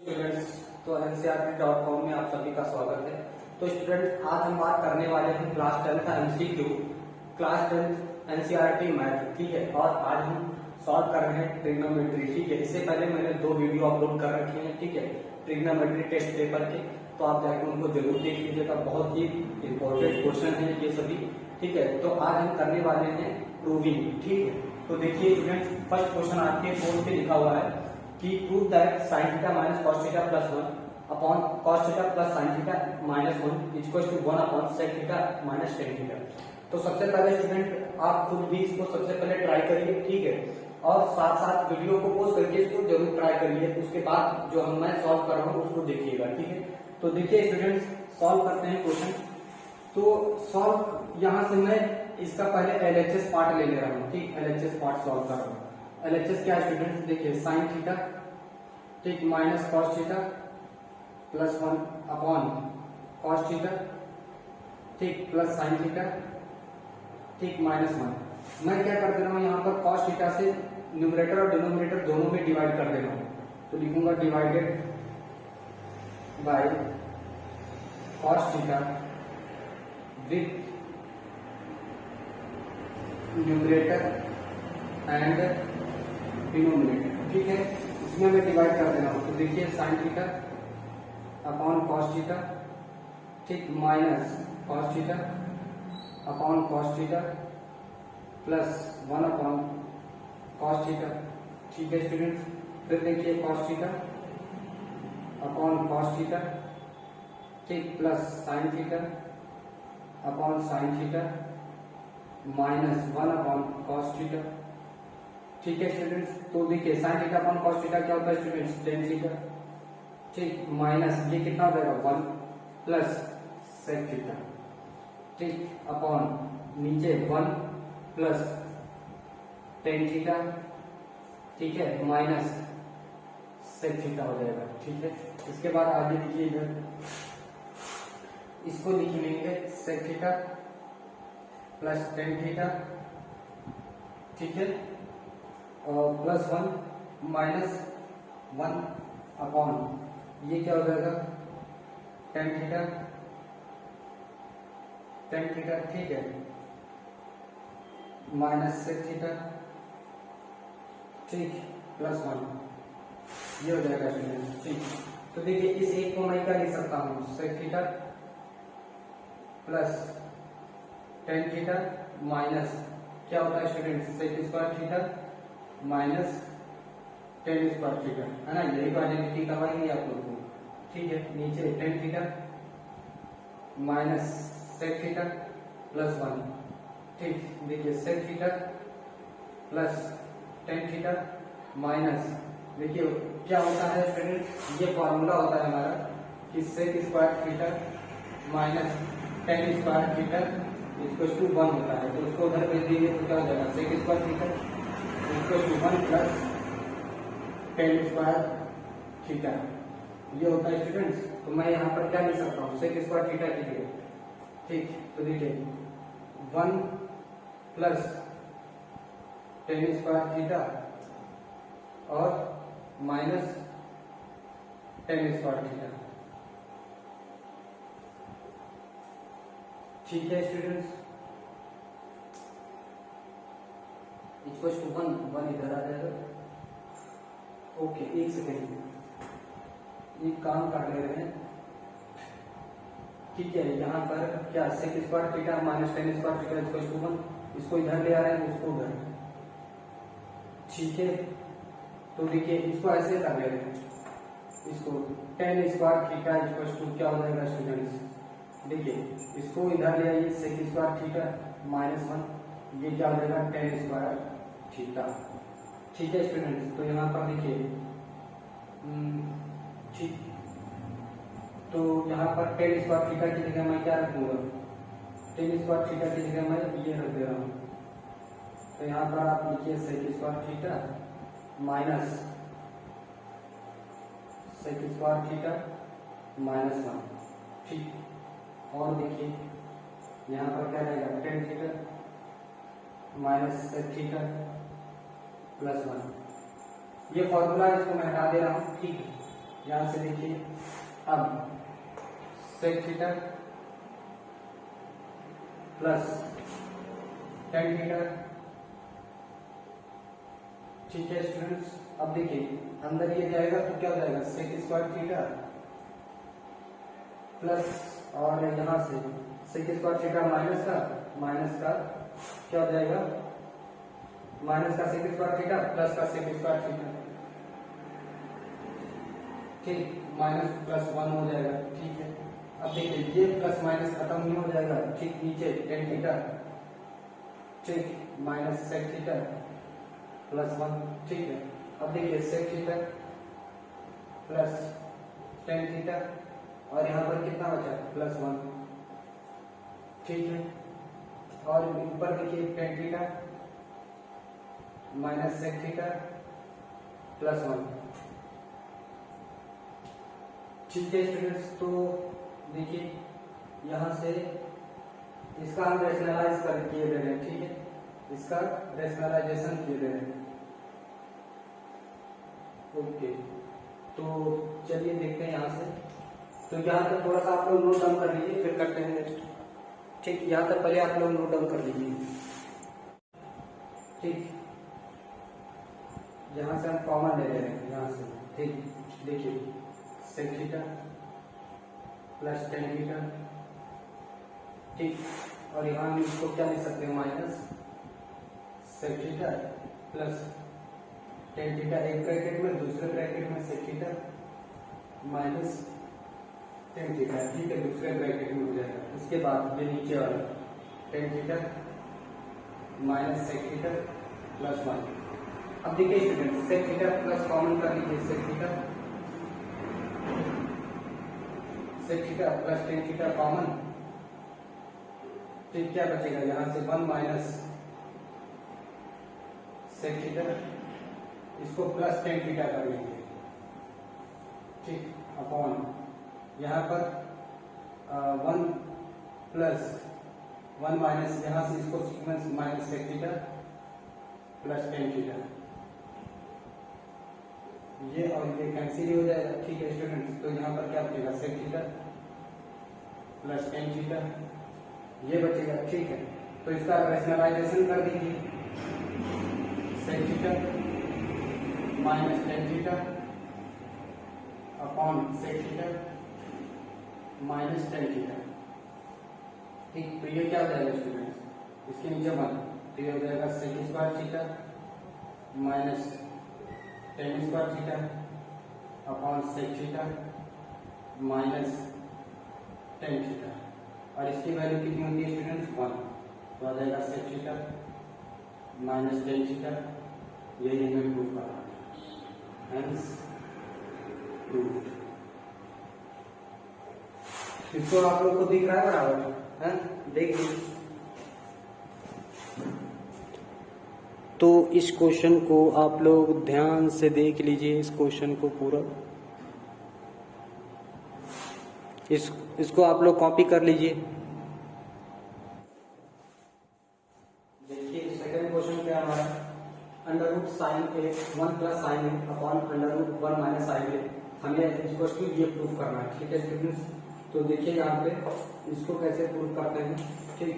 Students, तो ncrt.com में आप सभी का स्वागत है। तो स्टूडेंट, आज हम बात करने वाले हैं क्लास 10 का एमसीक्यू, क्लास 10 एनसीईआरटी मैथ, ठीक है। और आज हम सॉल्व कर रहे हैं ट्रिग्नोमेट्री, ठीक है। इससे पहले मैंने 2 वीडियो अपलोड कर रखे हैं, ठीक है, ट्रिग्नोमेट्री टेस्ट पेपर के, तो आप जाकर उनको जरूर देख लीजिएगा। बहुत ही इंपॉर्टेंट क्वेश्चन है ये सभी, ठीक है। तो आज हम करने वाले हैं प्रूविंग, ठीक है। तो देखिए स्टूडेंट्स, फर्स्ट क्वेश्चन आपके बोर्ड पे लिखा हुआ है कि prove that sin theta minus cos theta plus 1 upon cos theta plus sin theta minus 1 equal to 1 upon sec theta minus tan theta. तो सबसे पहले स्टूडेंट आप खुद भी इसको सबसे पहले ट्राई करिए, ठीक है, और साथ साथ वीडियो को पोस्ट करके इसको जरूर ट्राई करिए। उसके बाद जो मैं सॉल्व कर रहा हूँ उसको देखिएगा, ठीक है। तो देखिए स्टूडेंट्स, सॉल्व करते हैं क्वेश्चन। तो सॉल्व यहाँ से मैं इसका पहले एलएचएस पार्ट ले रहा हूँ, ठीक, एलएचएस पार्ट सॉल्व कर रहा हूँ। एलएचएस क्या है स्टूडेंट्स, देखिए sin थीटा, ठीक, minus cos theta plus 1 upon cos theta, ठीक, प्लस sin थीटा, ठीक, माइनस 1। मैं क्या कर दे रहा हूँ यहाँ पर cos थीटा से न्यूमरेटर और डिनोमिनेटर दोनों में डिवाइड कर दे रहा हूँ। तो लिखूंगा divided by cos theta with numerator and denominator, ठीक है। इसमें मैं डिवाइड कर दे रहा हूँ। तो देखिए sin theta upon cos theta, ठीक, minus cos theta upon cos theta plus 1 upon cos theta, ठीक है स्टूडेंट्स। फिर देखिए cos theta upon cos theta, ठीक, plus sin theta upon sin theta minus 1 upon cos theta, ठीक है students. तो देखिए sin theta upon cos theta क्या होता है स्टूडेंट्स, tan थीटा, ठीक, माइनस ये कितना हो जाएगा 1 प्लस sec थीटा, ठीक, अपॉन नीचे 1 प्लस tan थीटा, ठीक है, माइनस sec थीटा हो जाएगा, ठीक है। इसके बाद आगे देखिए इधर इसको लिख लेंगे sec theta plus tan theta, ठीक है, और प्लस 1 माइनस 1 अपॉन ये क्या हो जाएगा tan थीटा, ठीक है, माइनस sec थीटा, ठीक, प्लस 1, ये हो जाएगा स्टूडेंट, ठीक। तो देखिए इस एक को मैं क्या लिख सकता हूँ, sec theta plus tan theta minus क्या होता है student, sec square theta minus tan square theta, है ना। यही क्वाड्रेटिक करवाएंगे आप लोग को, ठीक है। नीचे tan theta minus sec theta plus 1, ठीक, देखिए sec theta plus tan theta minus, देखिए क्या होता है स्टूडेंट, ये फॉर्मूला होता है हमारा कि sec square theta minus tan square theta equal to 1 होता है। तो उसको उधर भेज दीजिए तो क्या हो जाएगा, sec square theta equal to 1 plus tan square theta, ये होता है स्टूडेंट्स। तो मैं यहाँ पर क्या लिख सकता हूँ, sec स्क्वायर थीटा के लिए, ठीक। तो देखिए 1 प्लस tan स्क्वायर थीटा और माइनस tan स्क्वायर थीटा, ठीक है स्टूडेंट्स। इक्वल टू 1 इधर आ जाएगा। ओके, एक सेकेंड, ये काम कर ले रहे हैं, ठीक है। यहाँ पर क्या sec square theta minus tan square theta equal to 1, इसको इधर ले आ रहे हैं, उसको उधर, ठीक है। तो देखिए इसको ऐसे कर ले रहे हैं, इसको tan square theta equal to क्या हो जाएगा स्टूडेंट्स, देखिए इसको इधर ले आइए, sec स्क्वायर थीटा माइनस 1, ये क्या हो जाएगा tan स्क्वायर थीटा, ठीक है स्टूडेंट्स। तो यहाँ पर देखिए, ठीक, तो यहाँ पर tan स्क्वायर थीटा की जगह मैं क्या रखूंगा, tan स्क्वायर थीटा की जगह मैं ये रख दे रहा हूँ। तो यहाँ पर आप लिखिए sec square theta minus sec square theta minus 1, ठीक। और देखिए यहाँ पर क्या रहेगा, tan theta minus sec theta plus 1, ये फॉर्मूला इसको मैं हटा दे रहा हूँ, ठीक है। यहां से देखिए अब sec theta plus tan theta. ठीक है स्टूडेंट्स, अब देखिए अंदर ये जाएगा तो क्या हो जाएगा सेक स्क्वायर थीटा प्लस, और यहां से सेक स्क्वायर थीटा माइनस का क्या हो जाएगा, माइनस का सेक स्क्वायर थीटा प्लस का सेक स्क्वायर थीटा। ठीक, माइनस प्लस वन हो जाएगा। ठीक है, अब देखिए ये प्लस माइनस खत्म नहीं हो जाएगा। ठीक, नीचे टेन थीटा, ठीक, minus sec theta plus one. ठीक है, अब देखिए sec theta plus tan theta, और यहाँ पर कितना बचा प्लस वन। ठीक है, और ऊपर देखिए tan theta minus sec theta plus one. ठीक है स्टूडेंट्स, तो देखिए यहाँ से इसका हम रैशनलाइज कर किए दे रहे हैं। ठीक है, इसका रैशनलाइजेशन किए दे रहे हैं। ओके, तो चलिए देखते हैं यहाँ से। तो यहाँ तक थोड़ा सा आप लोग नोट डाउन कर लीजिए, फिर करते हैं नेक्स्ट। ठीक, यहाँ तक पहले आप लोग नोट डाउन कर लीजिए। ठीक, यहाँ से हम कॉमन ले रहे हैं यहाँ से। ठीक, देखिए sec theta plus tan theta. ठीक, और यहाँ हम इसको क्या लिख सकते हैं minus sec theta plus tan theta, एक ब्रैकेट में, दूसरे ब्रैकेट में sec theta minus tan theta. ठीक है, दूसरे ब्रैकेट में हो जाएगा। उसके बाद ये नीचे वाला tan theta minus sec theta plus one. अब देखिए student sec theta plus common कर लीजिए, sec theta plus tan theta common. ठीक, क्या बचेगा यहां से वन माइनस सेक थीटा, इसको प्लस टेन थीटा कर लेंगे। ठीक, अपॉन यहाँ पर वन प्लस वन माइनस, यहाँ से इसको सीक्वेंस minus sec theta plus tan theta, ये और ये कैंसिल हो जाएगा। ठीक है स्टूडेंट्स, तो यहाँ पर क्या बचेगा sec theta plus tan theta, ये बचेगा। ठीक है, तो इसका रैशनलाइजेशन कर दीजिए, sec theta minus tan theta upon sec theta minus tan theta. ठीक, तो ये क्या हो जाएगा स्टूडेंट्स, इसके नीचे वन, तो ये हो जाएगा sec square theta minus tan square theta upon sec theta minus tan theta, और इसकी वैल्यू कितनी होती है स्टूडेंट्स वन, तो आ जाएगा sec theta minus tan theta. यही हमें प्रूफ करना है, हेंस प्रूव्ड। इसको आप लोग को दिख रहा है बराबर है, देख लीजिए। तो इस क्वेश्चन को आप लोग ध्यान से देख लीजिए, इस क्वेश्चन को पूरा, इसको आप लोग कॉपी कर लीजिए। देखिए सेकंड क्वेश्चन क्या हमारा, under root sine a one plus sine a upon under root one minus sine a, हमें इसको ये प्रूफ करना है। ठीक है स्टूडेंट्स, तो देखिए यहाँ पे इसको कैसे प्रूफ करते हैं। ठीक,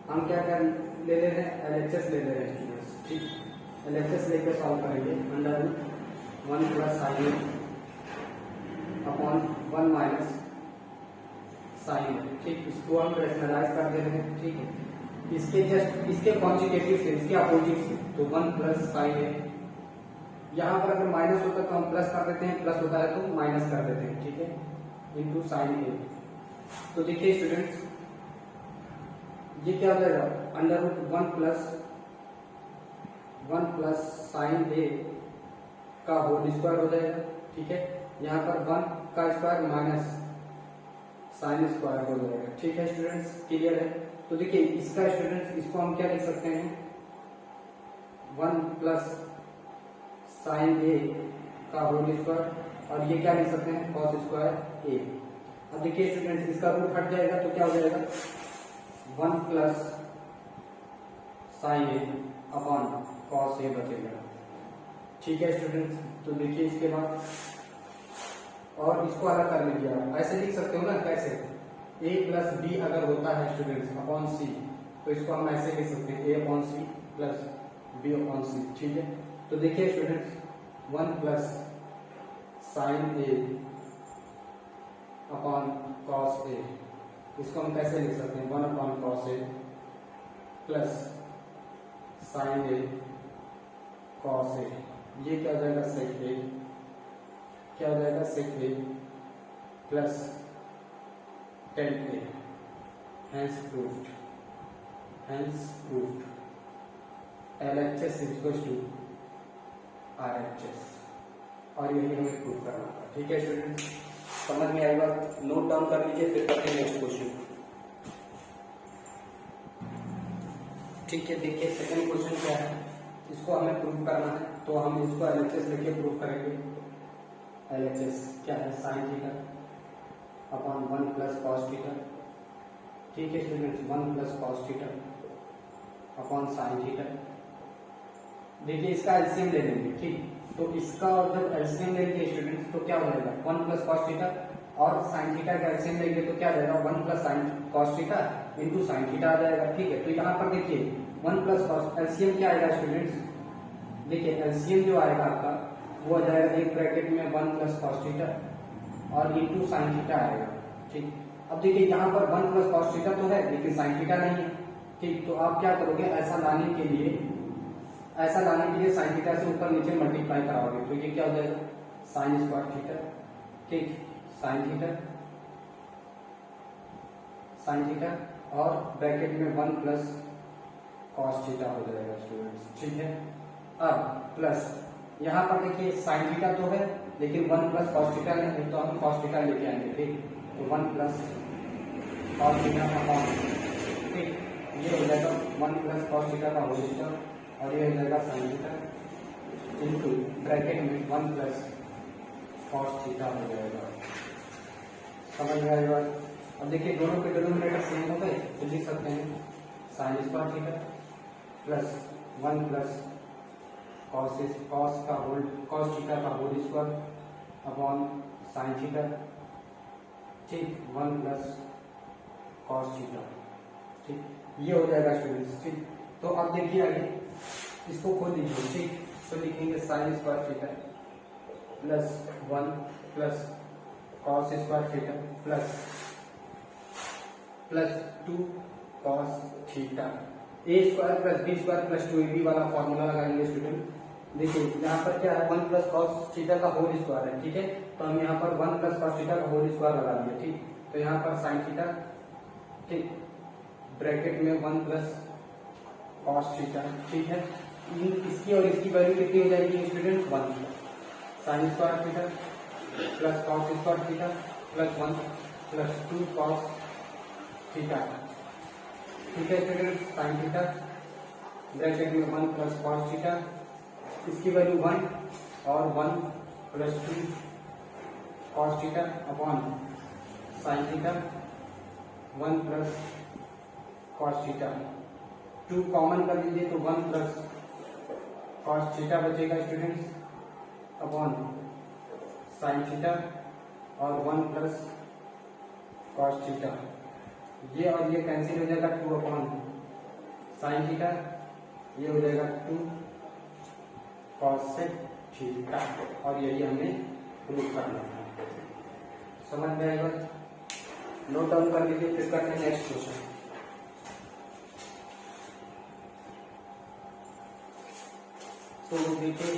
हम क्या कर ले रहे हैं, एलएचएस ले रहे हैं स्टूडेंट्स। ठीक, एलएचएस लेकर सॉल्व करेंगे। Under root one plus sine a upon one minus sine a. ठीक, इसको हम रैशनलाइज कर दे रहे हैं। ठीक है, इसके जस्ट इसके कॉन्जुगेटिव से, इसके अपोजिट से, तो वन प्लस साइन ए, यहाँ पर अगर माइनस होता है तो हम प्लस कर देते हैं, प्लस होता है तो माइनस कर देते हैं। ठीक है, इंटू साइन ए। तो देखिए स्टूडेंट्स ये क्या हो जाएगा, under root one plus sine a का होल स्क्वायर हो जाएगा। ठीक है, यहाँ पर वन का स्क्वायर माइनस साइन स्क्वायर हो जाएगा। ठीक है स्टूडेंट्स, क्लियर है। तो देखिए इसका स्टूडेंट्स, इसको हम क्या लिख सकते हैं, वन प्लस साइन ए का होल स्क्वायर, और ये क्या लिख सकते हैं कॉस स्क्वायर ए। अब देखिए स्टूडेंट्स इसका रूट हट जाएगा तो क्या हो जाएगा, one plus sine a upon cos ए बचेगा। ठीक है स्टूडेंट्स, तो देखिए इसके बाद और इसको अलग कर लीजिए आप, ऐसे लिख सकते हो ना, कैसे a प्लस बी अगर होता है स्टूडेंट्स अपॉन सी, तो इसको हम ऐसे लिख सकते हैं a upon c plus b upon c. ठीक है, तो देखिए students 1 plus sine a upon cos a, इसको हम कैसे लिख सकते हैं 1 upon cos a plus sine a cos a, ये क्या हो जाएगा सेक ए, क्या हो जाएगा sec a plus tan a, hence proved, hence proved LHS equals to RHS, और यही हमें प्रूव करना था। ठीक है स्टूडेंट्स, समझ में आएगा, नोट डाउन कर लीजिए, फिर करते हैं नेक्स्ट क्वेश्चन। ठीक है, देखिए सेकंड क्वेश्चन क्या है, इसको हमें प्रूव करना है, तो हम इसको LHS लेके प्रूव करेंगे। LHS क्या है, sine theta upon 1 plus cos theta. ठीक है students, 1 plus cos theta upon sine theta. देखिए इसका एलसीएम ले लेंगे, ठीक, तो इसका और जब एलसीएम लेंगे स्टूडेंट्स तो क्या हो जाएगा 1 प्लस कॉस थीटा, और साइन थीटा का एलसीएम लेंगे तो क्या हो जाएगा 1 plus sine cos theta into sine theta आ जाएगा। ठीक है, तो यहाँ पर देखिए 1 प्लस कॉस, एलसीएम क्या आएगा स्टूडेंट्स, देखिए एलसीएम जो आएगा आपका वो आ जाएगा एक ब्रैकेट में 1 प्लस कॉस थीटा और इंटू साइन थीटा आएगा। ठीक, अब देखिए यहाँ पर 1 प्लस कॉस थीटा तो है लेकिन साइन थीटा नहीं है। ठीक, तो आप क्या करोगे, ऐसा लाने के लिए साइन थीटा से ऊपर नीचे मल्टीप्लाई कराओगे, तो ये क्या हो जाएगा साइन स्क्वायर थीटा। ठीक, साइन थीटा और ब्रैकेट में 1 प्लस कॉस थीटा हो जाएगा स्टूडेंट्स। ठीक है, अब प्लस यहाँ पर देखिए साइन थीटा तो है लेकिन 1 प्लस कॉस थीटा नहीं है, तो हम कॉस थीटा लेके आएंगे। ठीक, तो 1 प्लस कॉस थीटा अपॉन, ठीक, ये हो जाएगा 1 प्लस कॉस थीटा का होल स्क्वायर, और ये हो जाएगा साइन थीटा इंटू ब्रैकेट में 1 प्लस कॉस थीटा हो जाएगा। समझ में आएगा। अब देखिए दोनों के डिनोमिनेटर सेम हो गए, तो लिख सकते हैं sine square theta plus 1 plus cos theta का whole square upon sine theta. ठीक, 1 प्लस कॉस थीटा। ठीक, ये हो जाएगा स्टूडेंट्स। ठीक, तो अब देखिए आगे इसको खोल लीजिए। ठीक, तो लिखेंगे sine square theta plus 1 plus cos square theta plus 2 cos theta, a square plus b square plus 2ab वाला फॉर्मूला लगाएंगे स्टूडेंट। देखिए यहाँ पर क्या है 1 प्लस कॉस थीटा का होल स्क्वायर है। ठीक है, तो हम यहाँ पर 1 प्लस कॉस थीटा का होल स्क्वायर लगा दिए। ठीक, तो यहाँ पर साइन थीटा, ठीक, ब्रैकेट में 1 प्लस कॉस थीटा। ठीक है, इसकी और इसकी वैल्यू कितनी हो जाएगी student 1, sign square theta plus cos square theta plus 1 plus 2 cos theta. ठीक है स्टूडेंट, साइन थीटा ब्रैकेट में 1 प्लस कॉस थीटा, इसकी वैल्यू 1 और 1 plus 2 cos theta upon sine theta 1 plus cos theta. 2 common कर लीजिए तो 1 प्लस कॉस थीटा बचेगा students upon sine theta और 1 प्लस कॉस थीटा। ये और ये कैंसिल हो जाएगा, 2 अपॉन साइन थीटा, ये हो जाएगा 2 कॉस थीटा, और यही हमें प्रूव करना है। समझ में आएगा, नोट डाउन कर लीजिए, फिर करते हैं नेक्स्ट क्वेश्चन। तो देखिए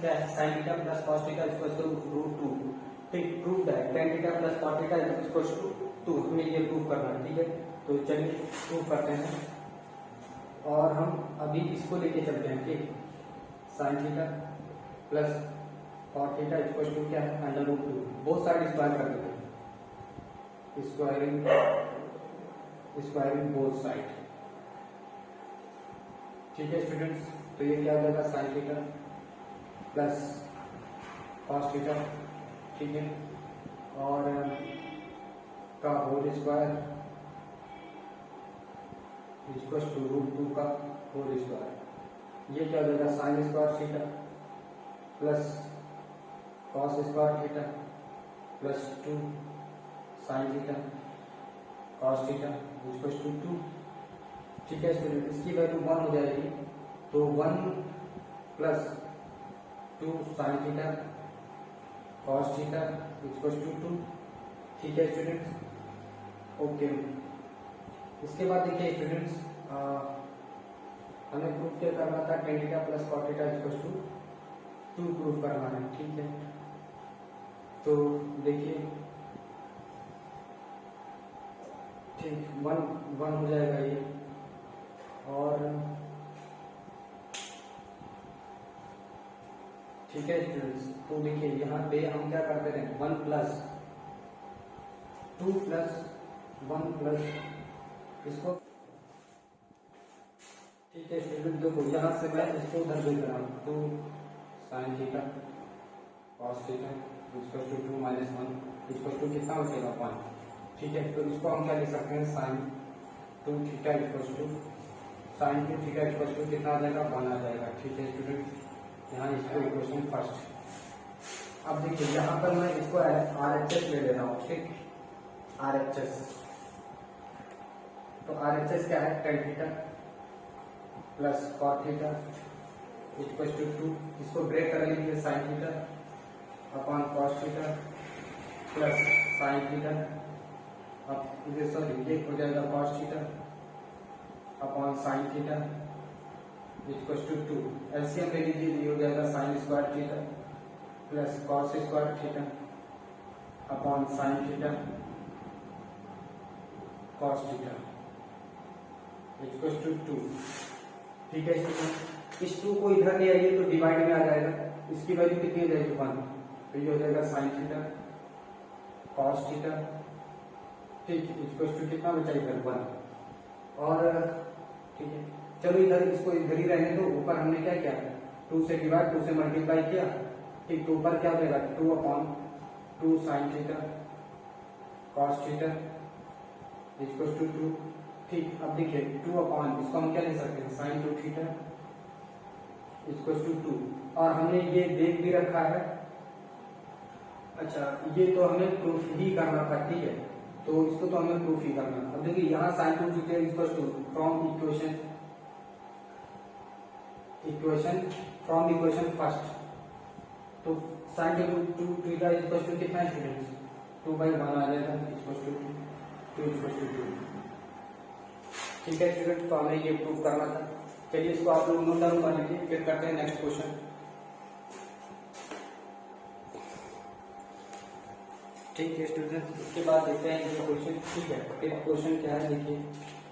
क्या है, sine theta plus cos theta equals to √2। ठीक, प्रूव है tan theta plus cos theta equals to 2, हमें ये प्रूव करना है। ठीक है, तो चलिए प्रूव करते हैं, और हम अभी इसको लेके चलते हैं। ठीक, sine theta plus cos theta equals to क्या है √2, बोथ साइड स्क्वायर कर देते हैं, स्क्वायरिंग बोथ साइड। ठीक है स्टूडेंट्स, तो ये क्या हो जाएगा sign theta plus cos theta. ठीक है, और का होल स्क्वायर इक्वल्स टू √2 का होल स्क्वायर। ये क्या हो जाएगा sine square theta plus cos square theta plus 2 sine theta cos theta equal to 2। ठीक है स्टूडेंट, इसकी वैल्यू 1 हो जाएगी, तो 1 plus 2 sine theta cos theta equal to 2। ठीक है स्टूडेंट्स, ओके। इसके बाद देखिए स्टूडेंट्स, हमें प्रूफ क्या करना था, tan theta plus cot theta equal to 2 proof करना है। ठीक है, तो देखिए ठीक 1 हो जाएगा ये, और ठीक है स्टूडेंट्स, तो देखिए यहाँ पे हम क्या करते हैं, 1 प्लस 2 प्लस 1 प्लस इसको। ठीक है स्टूडेंट, देखो यहाँ से मैं इसको उधर ले रहा हूँ, 2 sine theta cos theta equal to 2 minus 1 equal to कितना बचेगा 1। ठीक है, तो इसको हम क्या लिख सकते हैं, sine 2 theta equal to sine 2 theta equal to कितना आ जाएगा, 1 आ जाएगा। ठीक है स्टूडेंट, यहाँ इसको इक्वेशन फर्स्ट। अब देखिए यहाँ पर मैं इसको RHS ले ले रहा हूँ। ठीक, RHS, तो RHS क्या है, tan theta plus cot theta equal to 2। इसको ब्रेक कर लीजिए, sine theta upon cos theta plus sine theta, अब ये सॉरी ये हो जाएगा cos theta upon sine theta equal to 2। LCM ले लीजिए, ये हो जाएगा sine square theta plus cos square theta upon sine theta cos theta equal to 2। ठीक है, इस 2 को इधर ले आइए तो डिवाइड में आ जाएगा, इसकी वैल्यू कितनी हो जाएगी 1, तो ये हो जाएगा साइन थीटा कॉस थीटा। ठीक, इक्वल टू कितना बचा इधर 1, और ठीक है चलो इधर इसको इधर ही रहने दो। ऊपर हमने क्या किया, 2 से डिवाइड 2 से मल्टीप्लाई किया। ठीक, तो ऊपर क्या देगा, 2 upon 2 sine theta cos theta equal to 2। ठीक, अब देखिए 2 अपॉन इसको हम क्या ले सकते हैं, साइन 2 थीटा इक्वल टू 2, और हमने ये देख भी रखा है। अच्छा, ये तो हमें प्रूफ ही करना था। ठीक है, तो इसको तो हमें प्रूफ ही करना। अब देखिए यहाँ sine 2 theta equal to from equation first, तो साइन 2 थीटा इक्वल टू कितना है स्टूडेंट्स, 2/1 आ जाएगा इक्वल टू 2। ठीक है स्टूडेंट, तो हमें ये प्रूफ करना था। चलिए इसको आप लोग नोट डाउन कर लीजिए, फिर करते हैं नेक्स्ट क्वेश्चन। ठीक है स्टूडेंट, इसके बाद देखते हैं ये क्वेश्चन। ठीक है, फिर क्वेश्चन क्या है देखिए,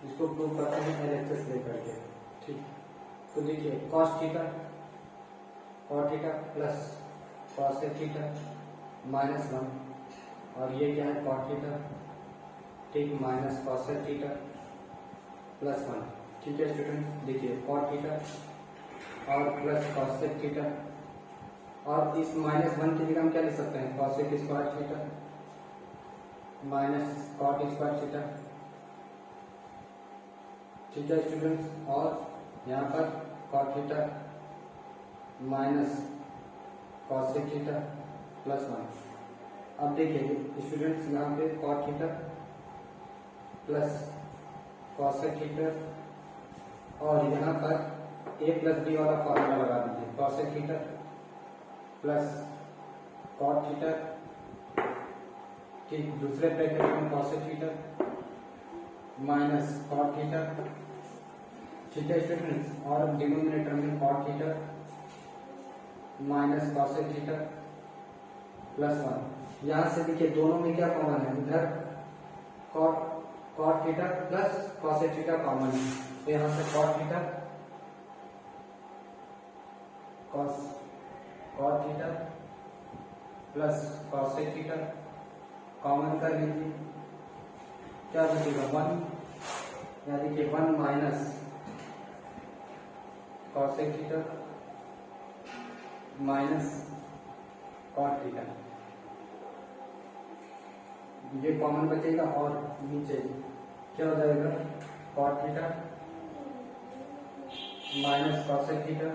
इसको प्रूव करते हैं LHS लेकर के। ठीक, तो देखिए cos theta cot theta plus cos theta minus 1, और ये क्या है cot थीटा, ठीक, माइनस cos थीटा प्लस 1। ठीक है स्टूडेंट, देखिए cot थीटा और प्लस cos थीटा, और इस माइनस 1 की जगह हम क्या लिख सकते हैं, cos square theta minus cot square theta. ठीक है स्टूडेंट्स, और यहाँ पर cot theta minus cos theta plus 1। अब देखिए स्टूडेंट्स, यहाँ पे cot theta plus cos theta, और यहाँ पर a प्लस बी वाला फॉर्मूला लगा दीजिए, cos theta plus cot theta, ठीक, दूसरे ब्रैकेट में cos theta minus cot theta. ठीक है स्टूडेंट्स, और डिनोमिनेटर में cot theta minus cos theta plus 1। यहाँ से देखिए दोनों में क्या कॉमन है, इधर cot theta plus cos theta common है, तो यहाँ से cot theta cot theta plus cos theta common कर लीजिए, क्या बचेगा 1, या देखिए 1 minus cos theta minus cot theta, ये कॉमन बचेगा, और नीचे क्या हो जाएगा cot theta minus cos theta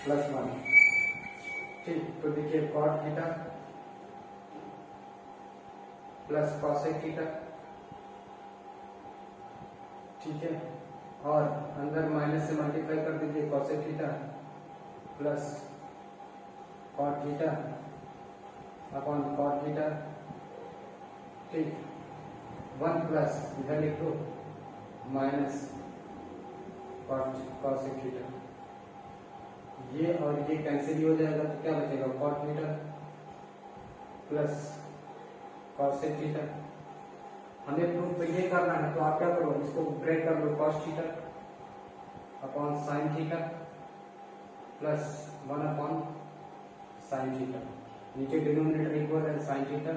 plus 1। ठीक, तो देखिए cot theta plus cosec theta, ठीक है, और अंदर माइनस से मल्टीप्लाई कर दीजिए cosec theta plus cot theta upon cot theta, ठीक, 1 प्लस इधर लिखो माइनस कॉसेक थीटा, ये और ये कैंसिल हो जाएगा तो क्या बचेगा cot theta plus cosec theta. हमें प्रूफ तो ये करना है तो आप क्या करो इसको ब्रेक कर लो cos theta upon sine theta plus 1 upon sine theta, नीचे डिनोमिनेटर इक्वल है साइन थीटा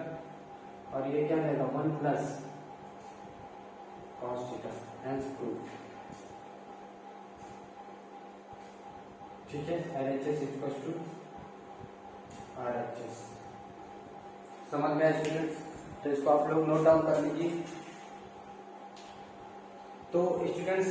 और ये क्या रहेगा 1 plus cos theta, hence proof, ठीक है। LHS इक्वल टू RHS, समझ गए स्टूडेंट्स? तो इसको आप लोग नोट डाउन कर लीजिए। तो स्टूडेंट्स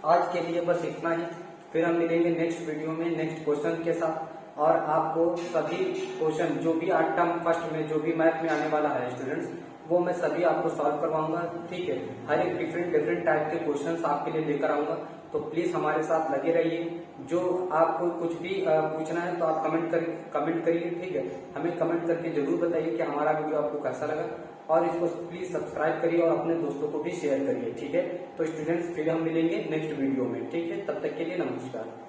आज के लिए बस इतना ही, फिर हम मिलेंगे नेक्स्ट वीडियो में नेक्स्ट क्वेश्चन के साथ, और आपको सभी क्वेश्चन जो भी आज टर्म फर्स्ट में जो भी मैथ में आने वाला है स्टूडेंट्स वो मैं सभी आपको सॉल्व करवाऊंगा, ठीक है। हर एक डिफरेंट टाइप के क्वेश्चंस आपके लिए लेकर आऊंगा, तो प्लीज हमारे साथ लगे रहिए। जो आपको कुछ भी पूछना है तो आप कमेंट करिए, ठीक है। हमें कमेंट करके जरूर बताइए कि हमारा वीडियो आपको कैसा लगा, और इसको प्लीज सब्सक्राइब करिए और अपने दोस्तों को भी शेयर करिए, ठीक है। तो स्टूडेंट्स फिर हम मिलेंगे नेक्स्ट वीडियो में, ठीक है। तब तक के लिए नमस्कार।